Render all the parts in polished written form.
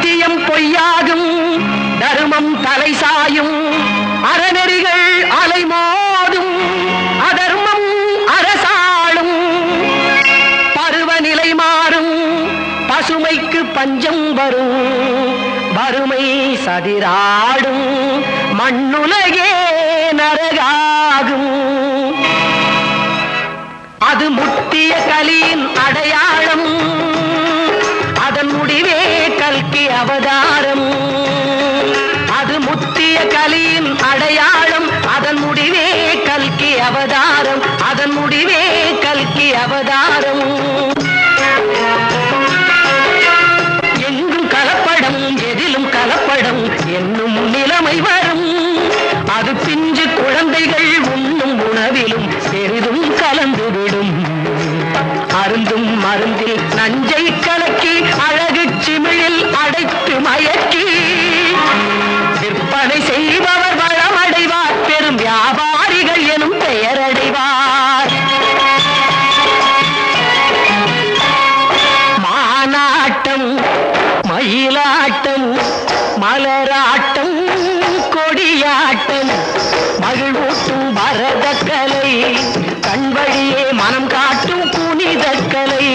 சத்தியம் பொய்யாகும், தர்மம் தலை சாயும், அறநெறிகள் அலைமோதும், அதர்மம் அரசாளும், பருவநிலை மாறும், பசுமைக்கு பஞ்சம் வரும், வறுமை சதிராடும், மண்ணுலகே நரகாகும். அது முத்திய கலியின் அடையாளம், அதன் முடிவே கல்கி அவதாரம். அது முத்திய கலியின் அடையாளம், அதன் முடிவே கல்கி அவதாரம், அதன் முடிவே கல்கி அவதாரம். எங்கும் கலப்படம், எதிலும் கலப்படம் என்னும் நிலைமை வரும். அது பிஞ்சு குழந்தைகள் உண்ணும் உணவிலும் பெரிதும் கலந்துவிடும். அருந்தும் மருந்தில் நஞ்சை கலக்கி, அழகு சிமிழில் அடைத்து மயக்கி, விற்பனை செய்பவர் வளமடைவார், பெரும் வியாபாரிகள் எனும் பெயரடைவார். மானாட்டம், மயிலாட்டம், மலராட்டம், கொடியாட்டம், மகிழ்வூட்டும் பரத கலை, கண் வழியே மனம் காட்டும் புனித கலை.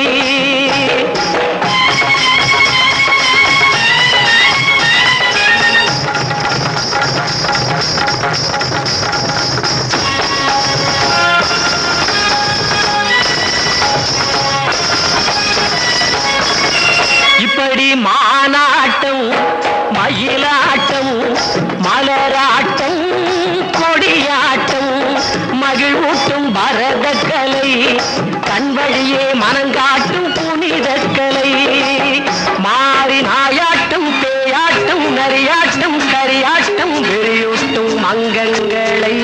இப்படி மானாட்டம், மயிலாட்டம், மலராட்டம், கொடியாட்டம், மகிழ்வூட்டும் பரத கலை, கண் வழியே மனங்காட்டும் புனித கலை. மாறி நாயாட்டம், பேயாட்டம், நரியாட்டம், கரியாட்டம், வெளியூட்டும் அங்கங்களை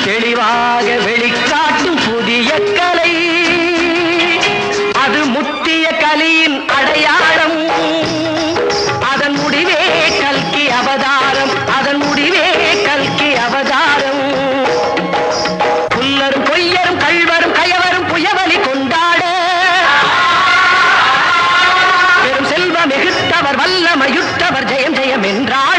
தெளிவாக வெளிக்காட்டும் புதிய கலை. அது முத்திய கலியின் அடையாளம், அதன் முடிவே கல்கி அவதாரம், அதன் முடிவே கல்கி அவதாரம். புல்லரும் பொய்யரும் கள்வரும் கயவரும் புயவலி கொண்டாட, பெரும் செல்வம் மிகுத்தவர் வல்லமையுற்றவர் ஜெயம் ஜெயம் என்றார்.